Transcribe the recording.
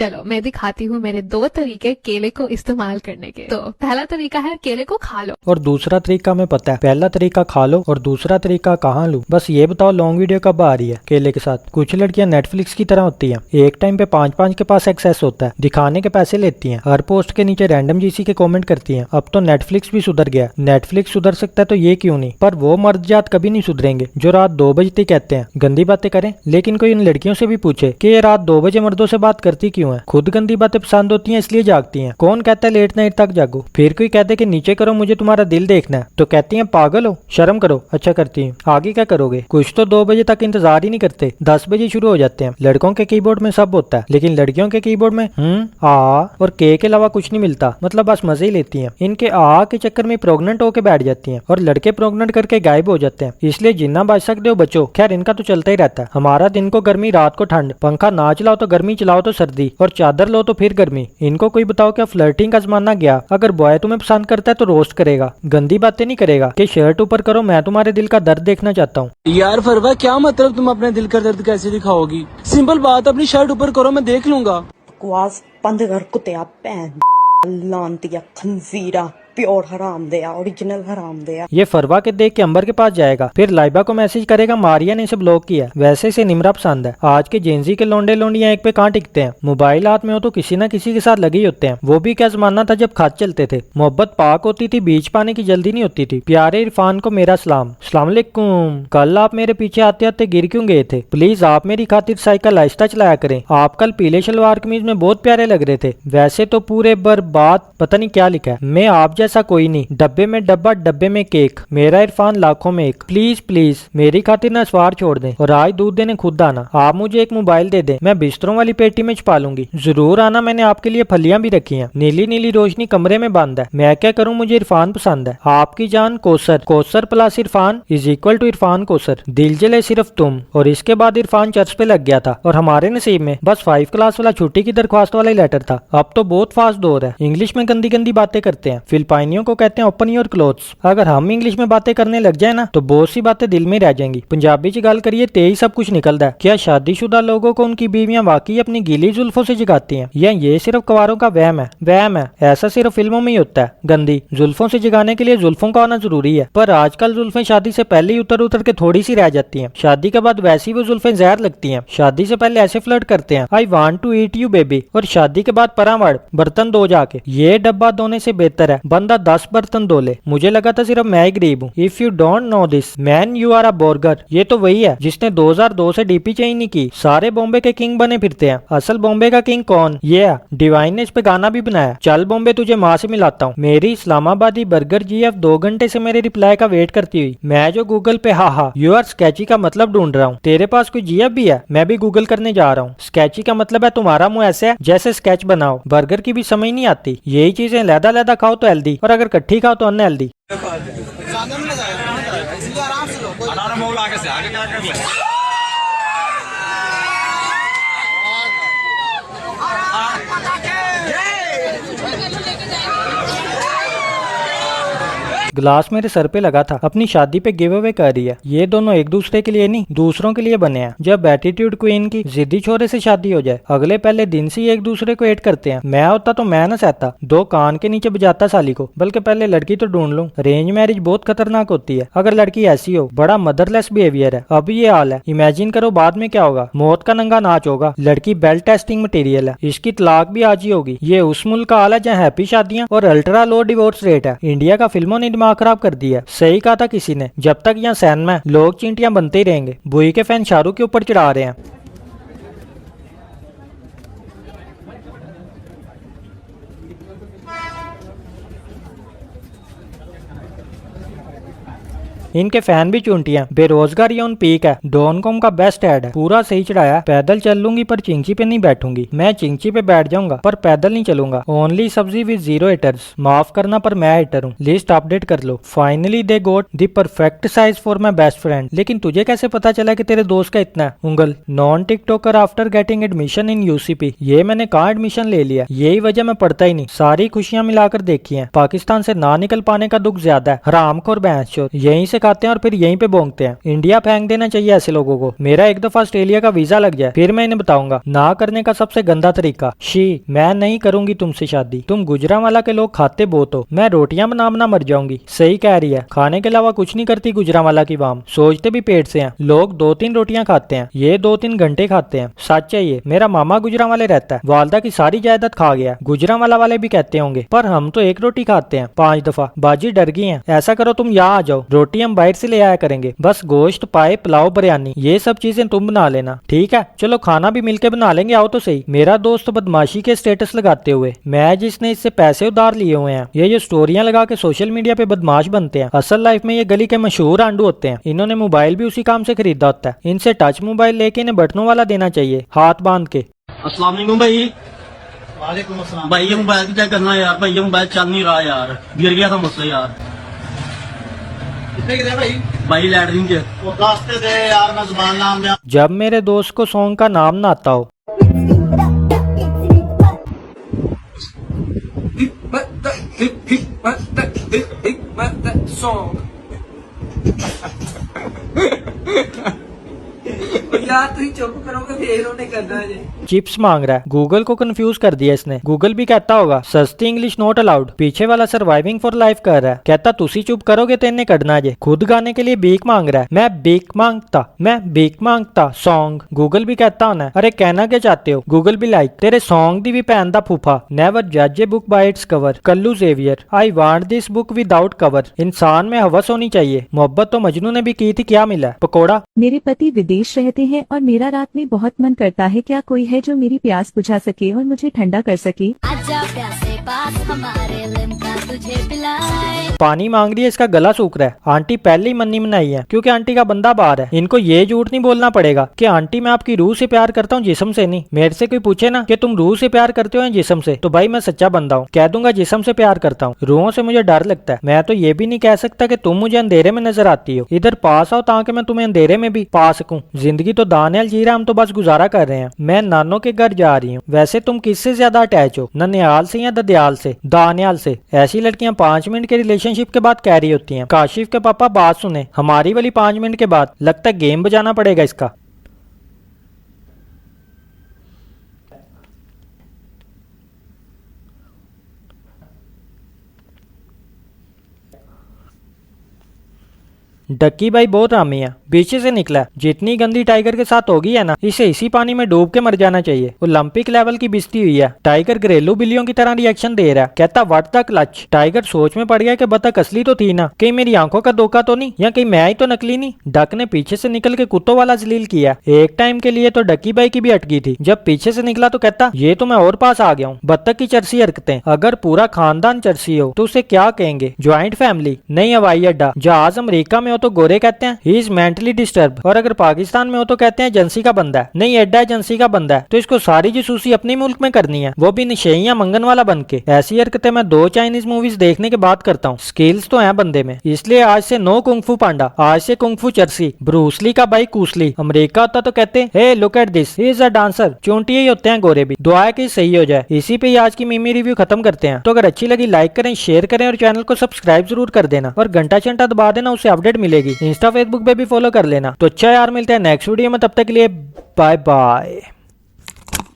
चलो मैं दिखाती हूँ मेरे 2 तरीके केले को इस्तेमाल करने के। तो पहला तरीका है केले को खा लो, और दूसरा तरीका हमें पता है। पहला तरीका खा लो और दूसरा तरीका कहाँ लूं। बस ये बताओ लॉन्ग वीडियो कब आ रही है केले के साथ। कुछ लड़कियां नेटफ्लिक्स की तरह होती हैं, एक टाइम पे 5-5 के पास एक्सेस होता है, दिखाने के पैसे लेती हैं, हर पोस्ट के नीचे रैंडम जीसी के कमेंट करती हैं। अब तो नेटफ्लिक्स भी सुधर गया। नेटफ्लिक्स सुधर सकता है तो ये क्यों नहीं। पर वो मर्द जात कभी नहीं सुधरेंगे जो रात 2 बजे कहते हैं गंदी बातें करें। लेकिन कोई इन लड़कियों से भी पूछे कि ये रात 2 बजे मर्दों से बात करती क्यों है। खुद गंदी बातें पसंद होती हैं इसलिए जागती हैं। कौन कहता है लेट नाइट तक जागो। फिर कोई कहते कि नीचे करो मुझे तुम्हारा दिल देखना है, तो कहती हैं पागल हो, शर्म करो। अच्छा करती हूँ, आगे क्या करोगे। कुछ तो 2 बजे तक इंतजार ही नहीं करते, 10 बजे शुरू हो जाते हैं। लड़कों के कीबोर्ड में सब होता है लेकिन लड़कियों के कीबोर्ड में आ और के अलावा कुछ नहीं मिलता। मतलब बस मजे ही लेती हैं। इनके आ के चक्कर में प्रेग्नेंट होके बैठ जाती हैं और लड़के प्रेग्नेंट करके गायब हो जाते हैं। इसलिए जितना बच सकते हो बचो। खैर इनका तो चलता ही रहता है। हमारा दिन को गर्मी, रात को ठंड, पंखा ना चलाओ तो गर्मी, चलाओ तो सर्दी, और चादर लो तो फिर गर्मी। इनको कोई बताओ क्या फ्लर्टिंग का जमाना गया। अगर बॉय तुम्हें पसंद करता है तो रोस्ट करेगा, गंदी बातें नहीं करेगा कि शर्ट ऊपर करो मैं तुम्हारे दिल का दर्द देखना चाहता हूँ। यार फरवा क्या मतलब तुम अपने दिल का दर्द कैसे दिखाओगी। सिंपल बात, अपनी शर्ट ऊपर करो मैं देख लूंगा। बकवास बंद कर कुत्तिया भैन लानतिया खंजीरा, प्योर हराम दया, ओरिजिनल हराम दया। ये फरवा के देख के अंबर के पास जाएगा, फिर लाइबा को मैसेज करेगा मारिया ने इसे ब्लॉक किया। वैसे इसे निमरा पसंद है। आज के जेंजी के लौंडे लौंडियां एक पे कहाँ टिकते हैं। मोबाइल हाथ में हो तो किसी न किसी के साथ लगे ही होते हैं। वो भी क्या जमाना था जब खत चलते थे, मोहब्बत पाक होती थी, बीच पाने की जल्दी नहीं होती थी। प्यारे इरफान को मेरा सलाम। सलाम अलैकुम। कल आप मेरे पीछे आते आते गिर क्यों गए थे। प्लीज आप मेरी खातिर साइकिल आहिस्ता चलाया करें। आप कल पीले शलवार कमीज में बहुत प्यारे लग रहे थे। वैसे तो पूरे बर्बाद, पता नहीं क्या लिखा है। मैं आप जैसा कोई नहीं, डब्बे में डब्बा, डब्बे में केक, मेरा इरफान लाखों में एक। प्लीज प्लीज मेरी खातिर ना सवार छोड़ दें और आज दूध देने खुद आना। आप मुझे एक मोबाइल दे दें, मैं बिस्तरों वाली पेटी में छुपा लूंगी। जरूर आना, मैंने आपके लिए फलियां भी रखी हैं। नीली नीली रोशनी कमरे में बंद है। मैं क्या करूं, मुझे इरफान पसंद है। आपकी जान Kausar, Kausar plus Irfan is equal to Irfan Kausar. दिल जले सिर्फ तुम। और इसके बाद इरफान चर्च पे लग गया था और हमारे नसीब में बस 5 क्लास वाला छुट्टी की दरख्वास्त वाला लेटर था। अब तो बहुत फास्ट दौर है, इंग्लिश में गंदी गंदी बातें करते हैं। फिलिपाइनियों को कहते हैं ओपन योर क्लोथ्स। अगर हम इंग्लिश में बातें करने लग जाए ना तो बहुत सी बातें दिल में रह जाएंगी। पंजाबी च गल करिए ते ही सब कुछ निकलता है। क्या शादीशुदा लोगों को उनकी बीवियां वाकई अपनी गीली जुल्फों से जगाती हैं या ये सिर्फ कवारों का वहम है। वहम है, ऐसा सिर्फ फिल्मों में ही होता है। गंदी जुल्फों से जगाने के लिए जुल्फों का आना जरूरी है, पर आजकल जुल्फें शादी से पहले ही उतर उतर के थोड़ी सी रह जाती हैं। शादी के बाद वैसी वो जुल्फें जहर लगती हैं। शादी से पहले ऐसे फ्लर्ट करते हैं, I want to eat you baby, और शादी के बाद परामड़ बर्तन धो जाके। ये डब्बा धोने से बेहतर है बंदा 10 बर्तन धो ले। मुझे लगा था सिर्फ मैं ही गरीब हूँ। If you don't know this man you are a burger. ये तो वही है जिसने 2002 से डीपी चेंज नहीं की। सारे बॉम्बे के किंग बने फिरते हैं, असल बॉम्बे का किंग कौन। ये है डिवाइन ने इस पे गाना भी बनाया। चल बॉम्बे तुझे माँ से मिलाता हूँ। मेरी इस्लामाबादी बर्गर जीएफ 2 घंटे से मेरे रिप्लाई का वेट करती हुई। मैं जो गूगल पे हा यू आर स्केची का मतलब ढूंढ रहा हूँ। तेरे पास कोई जीएफ भी है? मैं भी गूगल करने जा रहा हूँ। स्केची का मतलब है तुम्हारा मुंह ऐसे है जैसे स्केच बनाओ। बर्गर की भी समझ नहीं आती। यही चीजें लहदा लहदा खाओ तो हेल्दी, और अगर इकट्ठी खाओ तो अनहेल्दी। ग्लास मेरे सर पे लगा था। अपनी शादी पे गिव अवे कर रही है। ये दोनों एक दूसरे के लिए नहीं दूसरों के लिए बने हैं। जब एटीट्यूड क्वीन की जिद्दी छोरे से शादी हो जाए अगले पहले दिन से ही एक दूसरे को एड करते हैं। मैं होता तो मैं ना सहता, 2 कान के नीचे बजाता साली को। बल्कि पहले लड़की तो ढूंढ लूं। अरेंज मैरिज बहुत खतरनाक होती है अगर लड़की ऐसी हो। बड़ा मदरलेस बिहेवियर है। अब ये हाल है, इमेजिन करो बाद में क्या होगा। मौत का नंगा नाच होगा। लड़की बेल टेस्टिंग मटेरियल है। इसकी तलाक भी आज ही होगी। ये उस मुल्क का हाल है जहाँ हैप्पी शादियां और अल्ट्रा लो डिवोर्स रेट है। इंडिया का फिल्मों ने दिमाग खराब कर दिया। सही कहा था किसी ने, जब तक यहाँ सैन में लोग चींटियां बनते ही रहेंगे। बुई के फैन शाहरुख के ऊपर चढ़ा रहे हैं। इनके फैन भी चुनटियां। बेरोजगारी ऑन पीक है। डॉनकॉम का बेस्ट ऐड है, पूरा सही चढ़ाया। पैदल चल लूंगी पर चिंची पे नहीं बैठूंगी। मैं चिंची पे बैठ जाऊंगा पर पैदल नहीं चलूंगा। ओनली सब्जी विद 0 haters। माफ करना पर मैं हाइटर हूँ। लिस्ट अपडेट कर लो। Finally they got the perfect size for my best friend. लेकिन तुझे कैसे पता चला कि तेरे दोस्त का इतना है? उंगल non TikToker after getting admission in UCP. ये मैंने कहाँ एडमिशन ले लिया, यही वजह मैं पढ़ता ही नहीं। सारी खुशियां मिलाकर देखी है। पाकिस्तान से ना निकल पाने का दुख ज्यादा है। हरामखोर भैंस चोर। यहीं से खाते हैं और फिर यहीं पे भोंकते हैं। इंडिया फेंक देना चाहिए ऐसे लोगों को। मेरा एक दफा ऑस्ट्रेलिया का वीजा लग जाए फिर मैं इन्हें बताऊंगा ना करने का सबसे गंदा तरीका। शी, मैं नहीं करूंगी तुमसे शादी। तुम गुजरांवाला के लोग खाते बहुत हो, मैं रोटियां बना बना मर जाऊंगी। सही कह रही है, खाने के अलावा कुछ नहीं करती गुजरांवाला की वाम। सोचते भी पेट से हैं। लोग 2-3 रोटियां खाते हैं, ये 2-3 घंटे खाते हैं। सच है ये। मेरा मामा गुजरांवाले रहता है, वालदा की सारी जायदाद खा गया। गुजरांवाला वाले भी कहते होंगे, पर हम तो एक रोटी खाते हैं 5 दफा। बाजी डर गई हैं। ऐसा करो तुम यहाँ आ जाओ, रोटी हम बाहर से ले आया करेंगे। बस गोश्त, पाए, पुलाव, बिरयानी ये सब चीजें तुम बना लेना, ठीक है? चलो खाना भी मिलके बना लेंगे, आओ तो सही। मेरा दोस्त बदमाशी के स्टेटस लगाते हुए, मैं जिसने इससे पैसे उधार लिए हुए हैं। ये जो स्टोरियां लगा के सोशल मीडिया पे बदमाश बनते हैं, असल लाइफ में ये गली के मशहूर आंडू होते हैं। इन्होंने मोबाइल भी उसी काम से खरीदा होता है। इनसे टच मोबाइल लेके इन्हें बटनों वाला देना चाहिए, हाथ बांध के। अस्सलाम वालेकुम भाई। वालेकुम अस्सलाम भाई। ये मोबाइल क्या करना यार भाई, ये मोबाइल चल नहीं रहा यार, गिर गया था मुझसे यार। कितने गिरे भाई लैटरिन के वो रास्ते दे यार, मैं जुबान नाम दे। जब मेरे दोस्त को सॉन्ग का नाम ना आता हो। चिप्स मांग रहा है, गूगल को कंफ्यूज कर दिया इसने। गूगल भी कहता होगा सस्ती इंग्लिश नॉट अलाउड। पीछे वाला सर्वाइविंग फॉर लाइफ कर रहा है, कहता तुसी चुप करोगे तो इन्हें कटना जे। खुद गाने के लिए बीक मांग रहा है, मैं बीक मांगता सॉन्ग। गूगल भी कहता होना, अरे कहना क्या चाहते हो? गूगल भी लाइक तेरे सॉन्ग दी भी भैन दा फूफा। नेवर जज a book by its cover. Kallu Xavier, I want this book without cover. इंसान में हवस होनी चाहिए। मोहब्बत तो मजनू ने भी की थी, क्या मिला? पकोड़ा। मेरे पति विदेश रहते हैं और मेरा रात में बहुत मन करता है, क्या कोई है जो मेरी प्यास बुझा सके और मुझे ठंडा कर सके? आजा प्यासे पास हमारे, लिम्का तुझे पिलाए। पानी मांग रही है, इसका गला सूख रहा है। आंटी पहले ही मन्नी मनाई है क्योंकि आंटी का बंदा बाहर है। इनको ये झूठ नहीं बोलना पड़ेगा कि आंटी मैं आपकी रूह से प्यार करता हूँ, जिस्म से नहीं। मेरे से कोई पूछे ना कि तुम रूह से प्यार करते हो या जिस्म से, तो भाई मैं सच्चा बंदा हूँ, कह दूंगा जिस्म से प्यार करता हूँ। रूहों से मुझे डर लगता है। मैं तो ये भी नहीं कह सकता कि तुम मुझे अंधेरे में नजर आती हो। इधर पास आओ ताकि मैं तुम्हें अंधेरे में भी पा सकूं। जिंदगी तो दानियाल जी रहा, हम तो बस गुजारा कर रहे हैं। मैं नानों के घर जा रही हूँ। वैसे तुम किससे ज्यादा अटैच हो, ननियाल से या ददयाल से? दानियाल से। ऐसी लड़कियां 5 मिनट के रिलेशनशिप के बाद कह रही होती हैं, काशिफ के पापा बात सुने। हमारी वाली 5 मिनट के बाद लगता है गेम बजाना पड़ेगा इसका। डक्की भाई बहुत रामी है, पीछे से निकला। जितनी गंदी टाइगर के साथ होगी है ना, इसे इसी पानी में डूब के मर जाना चाहिए। ओलंपिक लेवल की बिस्ती हुई है। टाइगर घरेलू बिल्लियों की तरह रिएक्शन दे रहा है, कहता व्हाट द क्लच। टाइगर सोच में पड़ गया कि बतख असली तो थी ना, कहीं मेरी आंखों का धोखा तो नहीं, या कहीं मैं ही तो नकली नहीं। डक ने पीछे से निकल के कुत्तों वाला जलील किया। एक टाइम के लिए तो डक्की भाई की भी अटकी थी। जब पीछे से निकला तो कहता ये तो मैं और पास आ गया हूँ। बतख की चरसी हरकतें। अगर पूरा खानदान चरसी हो तो उसे क्या कहेंगे? ज्वाइंट फैमिली नहीं, हवाई अड्डा। जहाज अमेरिका में हो तो गोरे कहते हैं ही इज मेंटली डिस्टर्ब, और अगर पाकिस्तान में हो तो कहते हैं एजेंसी का बंदा है। नहीं, एड्डा एजेंसी का बंदा है तो इसको सारी जासूसी अपने मुल्क में करनी है, वो भी नशेइयां मंगन वाला बन के। ऐसी हरकतें मैं 2 चाइनीज मूवीज देखने के बाद करता हूँ। स्किल्स तो है बंदे में, इसलिए आज से नो कुंगफू पांडा, आज से कुंगफू चर्सी। ब्रूसली का भाई कूसली। अमेरिका होता तो कहते hey look at this, he is a dancer. चोंटिये ही होते हैं गोरे भी। दुआ है कि सही हो जाए। इसी पे आज की मीमी रिव्यू खत्म करते हैं। तो अगर अच्छी लगी लाइक करें, शेयर करें और चैनल को सब्सक्राइब जरूर कर देना, और घंटा चंटा दबा देना, उससे अपडेट मिलेगी। इंस्टा फेसबुक पे भी फॉलो कर लेना। तो अच्छा यार, मिलते हैं नेक्स्ट वीडियो में, तब तक के लिए बाय बाय।